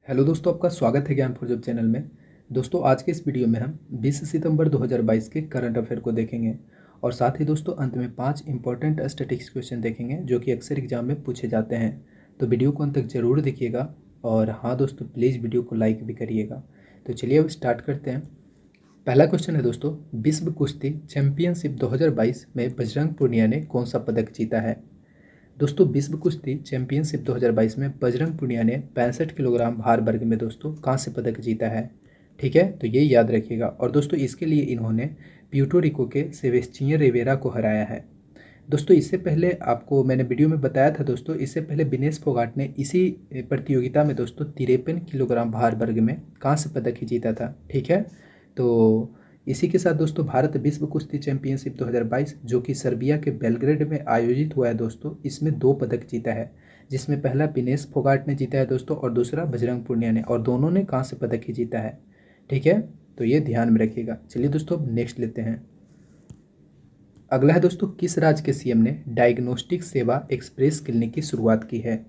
Hello दोस्तों, आपका स्वागत है ज्ञान फॉर जॉब चैनल में। दोस्तों, आज के इस वीडियो में हम 20 सितंबर 2022 के करंट अफेयर को देखेंगे और साथ ही दोस्तों अंत में 5 इंपॉर्टेंट स्टैटिस्टिक्स क्वेश्चन देखेंगे जो कि अक्सर एग्जाम में पूछे जाते हैं। तो वीडियो को अंत तक जरूर देखिएगा और हाँ दोस्तों, प्लीज़ वीडियो को लाइक भी करिएगा। तो चलिए अब स्टार्ट करते हैं। पहला क्वेश्चन है दोस्तों, विश्व कुश्ती चैंपियनशिप 2022 में बजरंग पूनिया ने कौन सा पदक जीता है। दोस्तों, विश्व कुश्ती चैंपियनशिप 2022 में बजरंग पूनिया ने 65 किलोग्राम भार वर्ग में दोस्तों कांस्य पदक जीता है। ठीक है, तो ये याद रखिएगा। और दोस्तों इसके लिए इन्होंने प्यूर्टो रिको के सेबेस्टियन रिवेरा को हराया है। दोस्तों इससे पहले आपको मैंने वीडियो में बताया था दोस्तों, इससे पहले विनेश फोगाट ने इसी प्रतियोगिता में दोस्तों 53 किलोग्राम भार वर्ग में कांस्य पदक ही जीता था। ठीक है, तो इसी के साथ दोस्तों भारत विश्व कुश्ती चैंपियनशिप 2022 जो कि सर्बिया के बेलग्रेड में आयोजित हुआ है दोस्तों, इसमें 2 पदक जीता है, जिसमें पहला विनेश फोगाट ने जीता है दोस्तों और दूसरा बजरंग पूनिया ने, और दोनों ने कांस्य पदक ही जीता है। ठीक है, तो ये ध्यान में रखिएगा। चलिए दोस्तों अब नेक्स्ट लेते हैं। अगला है दोस्तों, किस राज्य के सीएम ने डायग्नोस्टिक सेवा एक्सप्रेस क्लिनिक की शुरुआत की है।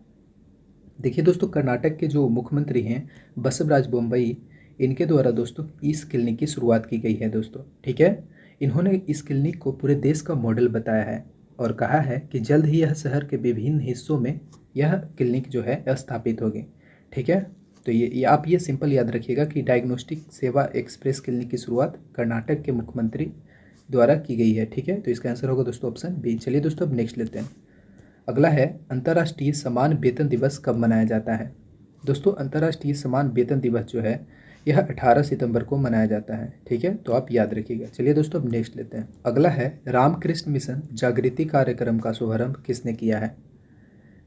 देखिए दोस्तों, कर्नाटक के जो मुख्यमंत्री हैं बसवराज बोम्मई, इनके द्वारा दोस्तों इस क्लिनिक की शुरुआत की गई है दोस्तों। ठीक है, इन्होंने इस क्लिनिक को पूरे देश का मॉडल बताया है और कहा है कि जल्द ही यह शहर के विभिन्न हिस्सों में यह क्लिनिक जो है स्थापित होगी। ठीक है, तो ये आप ये सिंपल याद रखिएगा कि डायग्नोस्टिक सेवा एक्सप्रेस क्लिनिक की शुरुआत कर्नाटक के मुख्यमंत्री द्वारा की गई है। ठीक है, तो इसका आंसर होगा दोस्तों ऑप्शन बी। चलिए दोस्तों अब नेक्स्ट लेते हैं। अगला है, अंतर्राष्ट्रीय समान वेतन दिवस कब मनाया जाता है। दोस्तों अंतर्राष्ट्रीय समान वेतन दिवस जो है यह 18 सितंबर को मनाया जाता है। ठीक है, तो आप याद रखिएगा। चलिए दोस्तों अब नेक्स्ट लेते हैं। अगला है, रामकृष्ण मिशन जागृति कार्यक्रम का शुभारंभ किसने किया है।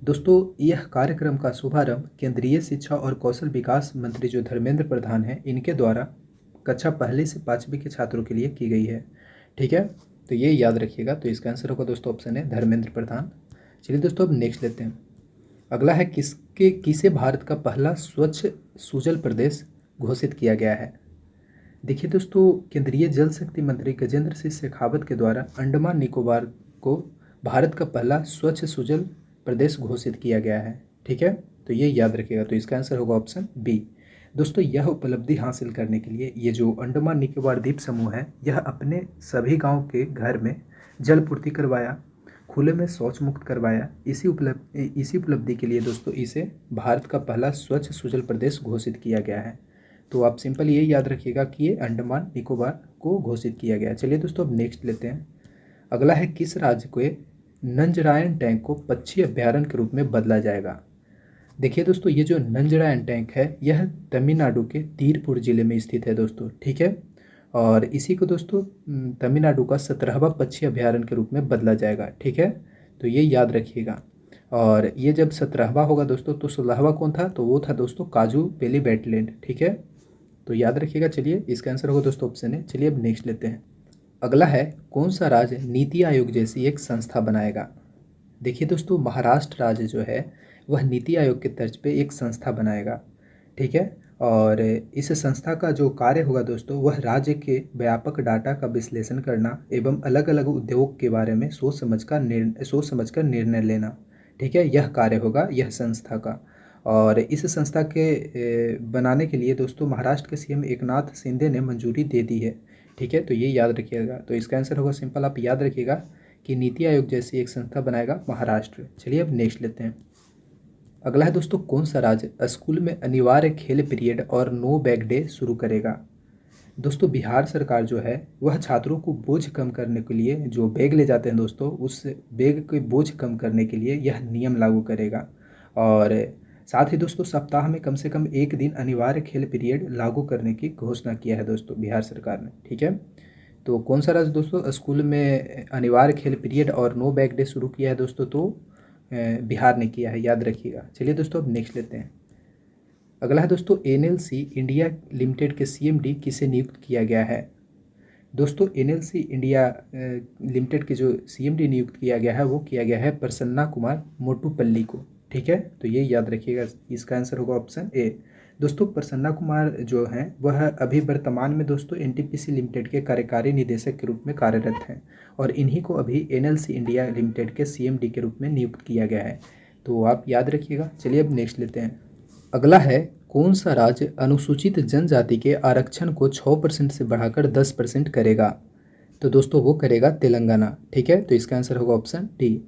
दोस्तों यह कार्यक्रम का शुभारंभ केंद्रीय शिक्षा और कौशल विकास मंत्री जो धर्मेंद्र प्रधान हैं, इनके द्वारा कक्षा पहली से 5वीं के छात्रों के लिए की गई है। ठीक है, तो ये याद रखिएगा। तो इसका आंसर होगा दोस्तों ऑप्शन है धर्मेंद्र प्रधान। चलिए दोस्तों अब नेक्स्ट लेते हैं। अगला है, किसे भारत का पहला स्वच्छ सुजल प्रदेश घोषित किया गया है। देखिए दोस्तों, केंद्रीय जल शक्ति मंत्री गजेंद्र सिंह शेखावत के द्वारा अंडमान निकोबार को भारत का पहला स्वच्छ सुजल प्रदेश घोषित किया गया है। ठीक है, तो ये याद रखिएगा। तो इसका आंसर होगा ऑप्शन बी। दोस्तों यह उपलब्धि हासिल करने के लिए ये जो अंडमान निकोबार द्वीप समूह है, यह अपने सभी गांव के घर में जल पूर्ति करवाया, खुले में शौच मुक्त करवाया। इसी उपलब्धि के लिए दोस्तों इसे भारत का पहला स्वच्छ सुजल प्रदेश घोषित किया गया है। तो आप सिंपल ये याद रखिएगा कि ये अंडमान निकोबार को घोषित किया गया है। चलिए दोस्तों अब नेक्स्ट लेते हैं। अगला है, किस राज्य के नंजरायण टैंक को पक्षी अभ्यारण्य के रूप में बदला जाएगा। देखिए दोस्तों, ये जो नंजरायण टैंक है यह तमिलनाडु के तीरपुर जिले में स्थित है दोस्तों। ठीक है, और इसी को दोस्तों तमिलनाडु का 17वां पक्षी अभ्यारण्य के रूप में बदला जाएगा। ठीक है, तो ये याद रखिएगा। और ये जब 17वां होगा दोस्तों, तो 16वां कौन था, तो वो था दोस्तों काजू बेली वेटलैंड। ठीक है, तो याद रखिएगा। चलिए इसका आंसर होगा दोस्तों ऑप्शन है। चलिए अब नेक्स्ट लेते हैं। अगला है, कौन सा राज्य नीति आयोग जैसी एक संस्था बनाएगा। देखिए दोस्तों, महाराष्ट्र राज्य जो है वह नीति आयोग के तर्ज पे एक संस्था बनाएगा। ठीक है, और इस संस्था का जो कार्य होगा दोस्तों, वह राज्य के व्यापक डाटा का विश्लेषण करना एवं अलग अलग उद्योग के बारे में सोच समझकर निर्णय लेना। ठीक है, यह कार्य होगा यह संस्था का। और इस संस्था के बनाने के लिए दोस्तों महाराष्ट्र के सीएम एकनाथ शिंदे ने मंजूरी दे दी है। ठीक है, तो ये याद रखिएगा। तो इसका आंसर होगा सिंपल, आप याद रखिएगा कि नीति आयोग जैसी एक संस्था बनाएगा महाराष्ट्र। चलिए अब नेक्स्ट लेते हैं। अगला है दोस्तों, कौन सा राज्य स्कूल में अनिवार्य खेल पीरियड और नो बैग डे शुरू करेगा। दोस्तों बिहार सरकार जो है वह छात्रों को बोझ कम करने के लिए जो बैग ले जाते हैं दोस्तों, उस बैग के बोझ कम करने के लिए यह नियम लागू करेगा। और साथ ही दोस्तों सप्ताह में कम से कम एक दिन अनिवार्य खेल पीरियड लागू करने की घोषणा किया है दोस्तों बिहार सरकार ने। ठीक है, तो कौन सा राज्य दोस्तों स्कूल में अनिवार्य खेल पीरियड और नो बैग डे शुरू किया है दोस्तों, तो बिहार ने किया है, याद रखिएगा। चलिए दोस्तों अब नेक्स्ट लेते हैं। अगला है दोस्तों, एनएलसी इंडिया लिमिटेड के सीएमडी किसे नियुक्त किया गया है। दोस्तों एनएलसी इंडिया लिमिटेड के जो सीएमडी नियुक्त किया गया है वो किया गया है प्रसन्ना कुमार मोटुपल्ली को। ठीक है, तो ये याद रखिएगा। इसका आंसर होगा ऑप्शन ए। दोस्तों प्रसन्ना कुमार जो हैं वह अभी वर्तमान में दोस्तों एनटीपीसी लिमिटेड के कार्यकारी निदेशक के रूप में कार्यरत हैं और इन्हीं को अभी एनएलसी इंडिया लिमिटेड के सीएमडी के रूप में नियुक्त किया गया है। तो आप याद रखिएगा। चलिए अब नेक्स्ट लेते हैं। अगला है, कौन सा राज्य अनुसूचित जनजाति के आरक्षण को 6% से बढ़ाकर 10% करेगा? तो दोस्तों वो करेगा तेलंगाना। ठीक है, तो इसका आंसर होगा ऑप्शन डी।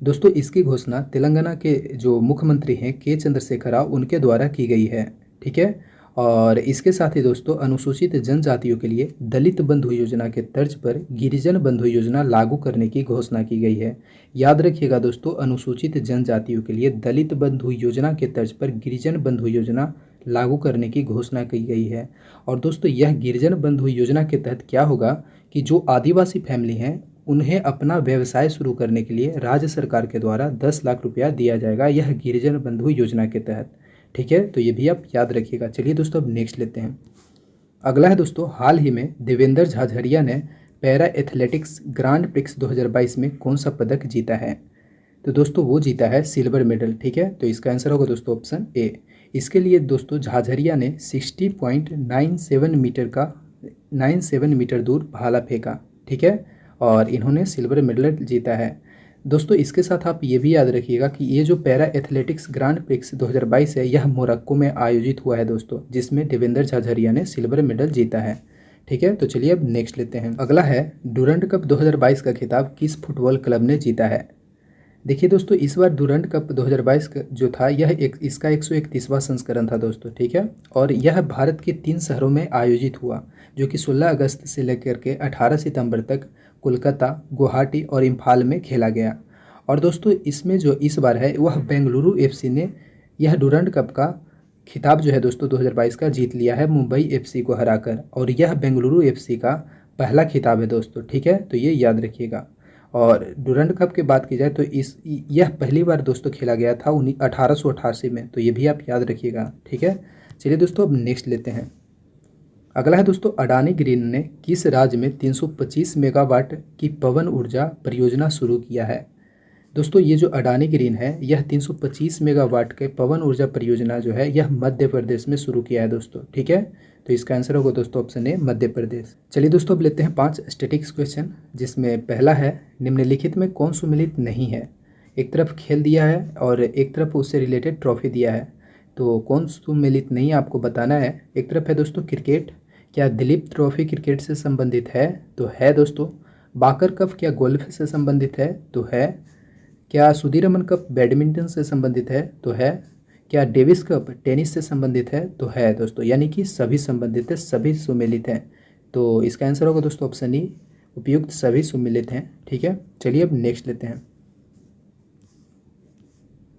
दोस्तों इसकी घोषणा तेलंगाना के जो मुख्यमंत्री हैं के चंद्रशेखर राव उनके द्वारा की गई है। ठीक है, और इसके साथ ही दोस्तों अनुसूचित जनजातियों के लिए दलित बंधु योजना के तर्ज पर गिरिजन बंधु योजना लागू करने की घोषणा की गई है। याद रखिएगा दोस्तों, अनुसूचित जनजातियों के लिए दलित बंधु योजना के तर्ज पर गिरिजन बंधु योजना लागू करने की घोषणा की गई है। और दोस्तों यह गिरिजन बंधु योजना के तहत क्या होगा कि जो आदिवासी फैमिली हैं उन्हें अपना व्यवसाय शुरू करने के लिए राज्य सरकार के द्वारा 10 लाख रुपया दिया जाएगा, यह गिरिजन बंधु योजना के तहत। ठीक है, तो ये भी आप याद रखिएगा। चलिए दोस्तों अब नेक्स्ट लेते हैं। अगला है दोस्तों, हाल ही में देवेंद्र झाझरिया ने पैरा एथलेटिक्स ग्रांड प्रिक्स 2022 में कौन सा पदक जीता है? तो दोस्तों वो जीता है सिल्वर मेडल। ठीक है, तो इसका आंसर होगा दोस्तों ऑप्शन ए। इसके लिए दोस्तों झाझरिया ने 60.97 मीटर दूर भाला फेंका। ठीक है, और इन्होंने सिल्वर मेडल जीता है। दोस्तों इसके साथ आप ये भी याद रखिएगा कि ये जो पैरा एथलेटिक्स ग्रांड प्रिक्स 2022 है यह मोरक्को में आयोजित हुआ है दोस्तों, जिसमें देवेंद्र झाझरिया ने सिल्वर मेडल जीता है। ठीक है, तो चलिए अब नेक्स्ट लेते हैं। अगला है डुरंड कप 2022 का खिताब किस फुटबॉल क्लब ने जीता है? देखिए दोस्तों, इस बार डुरंड कप 2022 जो था यह इसका 131वां संस्करण था दोस्तों। ठीक है, और यह भारत के 3 शहरों में आयोजित हुआ, जो कि 16 अगस्त से लेकर के 18 सितंबर तक कोलकाता, गुवाहाटी और इम्फाल में खेला गया। और दोस्तों इसमें जो इस बार है वह बेंगलुरु एफसी ने यह डुरंड कप का खिताब जो है दोस्तों 2022 का जीत लिया है मुंबई एफसी को हराकर, और यह बेंगलुरु एफसी का पहला खिताब है दोस्तों। ठीक है, तो ये याद रखिएगा। और डुरंड कप की बात की जाए तो यह पहली बार दोस्तों खेला गया था 1888 में, तो ये भी आप याद रखिएगा। ठीक है, चलिए दोस्तों अब नेक्स्ट लेते हैं। अगला है दोस्तों, अडानी ग्रीन ने किस राज्य में 325 मेगावाट की पवन ऊर्जा परियोजना शुरू किया है? दोस्तों ये जो अडानी ग्रीन है यह 325 मेगावाट के पवन ऊर्जा परियोजना जो है यह मध्य प्रदेश में शुरू किया है दोस्तों। ठीक है, तो इसका आंसर होगा दोस्तों ऑप्शन ए मध्य प्रदेश। चलिए दोस्तों अब लेते हैं 5 स्टैटिक्स क्वेश्चन, जिसमें पहला है निम्नलिखित में कौन सुमेलित नहीं है? एक तरफ खेल दिया है और एक तरफ उससे रिलेटेड ट्रॉफी दिया है, तो कौन सुमेलित नहीं आपको बताना है। एक तरफ है दोस्तों क्रिकेट, क्या दिलीप ट्रॉफी क्रिकेट से संबंधित है? तो है दोस्तों। बाकर कप क्या गोल्फ से संबंधित है? तो है। क्या सुधीरमन कप बैडमिंटन से संबंधित है? तो है। क्या डेविस कप टेनिस से संबंधित है? तो है दोस्तों, यानी कि सभी संबंधित है, सभी सुमेलित हैं। तो इसका आंसर होगा दोस्तों ऑप्शन ई, उपयुक्त सभी सुमेलित हैं। ठीक है, चलिए अब नेक्स्ट लेते हैं।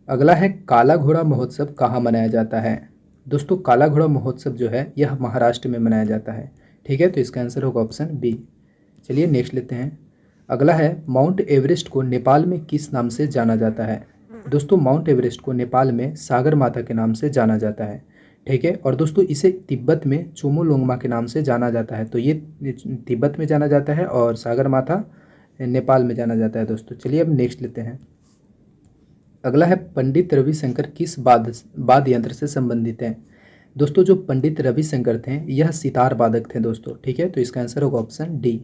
अगला है काला घोड़ा महोत्सव कहाँ मनाया जाता है? दोस्तों काला घोड़ा महोत्सव जो है यह महाराष्ट्र में मनाया जाता है। ठीक है, तो इसका आंसर होगा ऑप्शन बी। चलिए नेक्स्ट लेते हैं। अगला है माउंट एवरेस्ट को नेपाल में किस नाम से जाना जाता है? दोस्तों माउंट एवरेस्ट को नेपाल में सागर माता के नाम से जाना जाता है। ठीक है, और दोस्तों इसे तिब्बत में चोमोलोंगमा के नाम से जाना जाता है। तो ये तिब्बत में जाना जाता है और सागर माता नेपाल में जाना जाता है दोस्तों। चलिए अब नेक्स्ट लेते हैं। अगला है पंडित रविशंकर किस वाद्य यंत्र से संबंधित हैं? दोस्तों जो पंडित रविशंकर थे यह सितार वादक थे दोस्तों। ठीक है, तो इसका आंसर होगा ऑप्शन डी।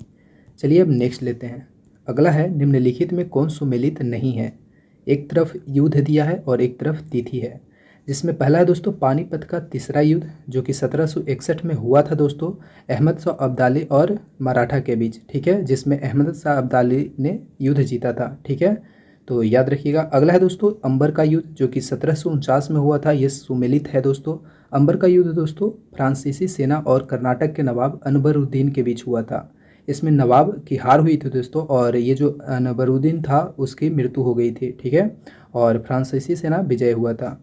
चलिए अब नेक्स्ट लेते हैं। अगला है निम्नलिखित में कौन सुमेलित नहीं है? एक तरफ युद्ध दिया है और एक तरफ तिथि है, जिसमें पहला है दोस्तों पानीपत का तीसरा युद्ध जो कि 1761 में हुआ था दोस्तों, अहमद शाह अब्दाली और मराठा के बीच। ठीक है, जिसमें अहमद शाह अब्दाली ने युद्ध जीता था। ठीक है, तो याद रखिएगा। अगला है दोस्तों अंबर का युद्ध जो कि 1749 में हुआ था, ये सुमेलित है दोस्तों। अंबर का युद्ध दोस्तों फ्रांसीसी सेना और कर्नाटक के नवाब अनबरुद्दीन के बीच हुआ था। इसमें नवाब की हार हुई थी दोस्तों, और ये जो अनबरुद्दीन था उसकी मृत्यु हो गई थी। ठीक है, और फ्रांसीसी सेना विजय हुआ था।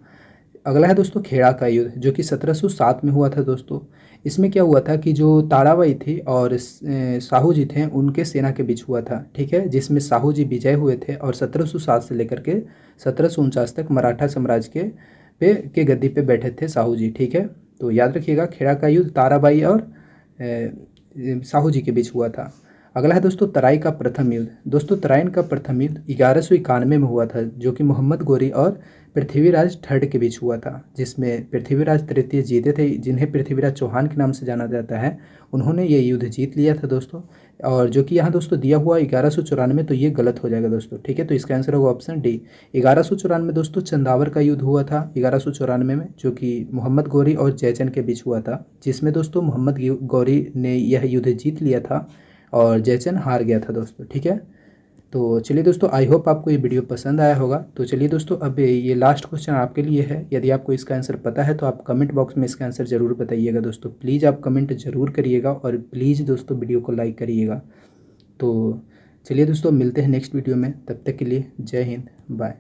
अगला है दोस्तों खेड़ा का युद्ध जो कि 1707 में हुआ था दोस्तों। इसमें क्या हुआ था कि जो ताराबाई थी और साहू जी थे उनके सेना के बीच हुआ था। ठीक है, जिसमें साहू जी विजय हुए थे और 1707 से लेकर के 1749 तक मराठा साम्राज्य के गद्दी पे बैठे थे साहू जी। ठीक है, तो याद रखिएगा खेड़ा का युद्ध ताराबाई और साहू जी के बीच हुआ था। अगला है दोस्तों तराई का प्रथम युद्ध। दोस्तों तराइन का प्रथम युद्ध 1191 में हुआ था, जो कि मोहम्मद गोरी और पृथ्वीराज ठड के बीच हुआ था, जिसमें पृथ्वीराज तृतीय जीते थे, जिन्हें पृथ्वीराज चौहान के नाम से जाना जाता है। उन्होंने ये युद्ध जीत लिया था दोस्तों। और जो कि यहाँ दोस्तों दिया हुआ 1194, तो ये गलत हो जाएगा दोस्तों, ठीक है। तो इसका आंसर होगा ऑप्शन डी। 1194 दोस्तों चंदावर का युद्ध हुआ था 1194 में, जो कि मोहम्मद गोरी और जयचंद के बीच हुआ था, जिसमें दोस्तों मोहम्मद गोरी ने यह युद्ध जीत लिया था और जयचंद हार गया था दोस्तों, ठीक है। तो चलिए दोस्तों, आई होप आपको ये वीडियो पसंद आया होगा। तो चलिए दोस्तों, अब ये लास्ट क्वेश्चन आपके लिए है। यदि आपको इसका आंसर पता है तो आप कमेंट बॉक्स में इसका आंसर ज़रूर बताइएगा दोस्तों। प्लीज़ आप कमेंट ज़रूर करिएगा और प्लीज़ दोस्तों वीडियो को लाइक करिएगा। तो चलिए दोस्तों, मिलते हैं नेक्स्ट वीडियो में। तब तक के लिए जय हिंद, बाय।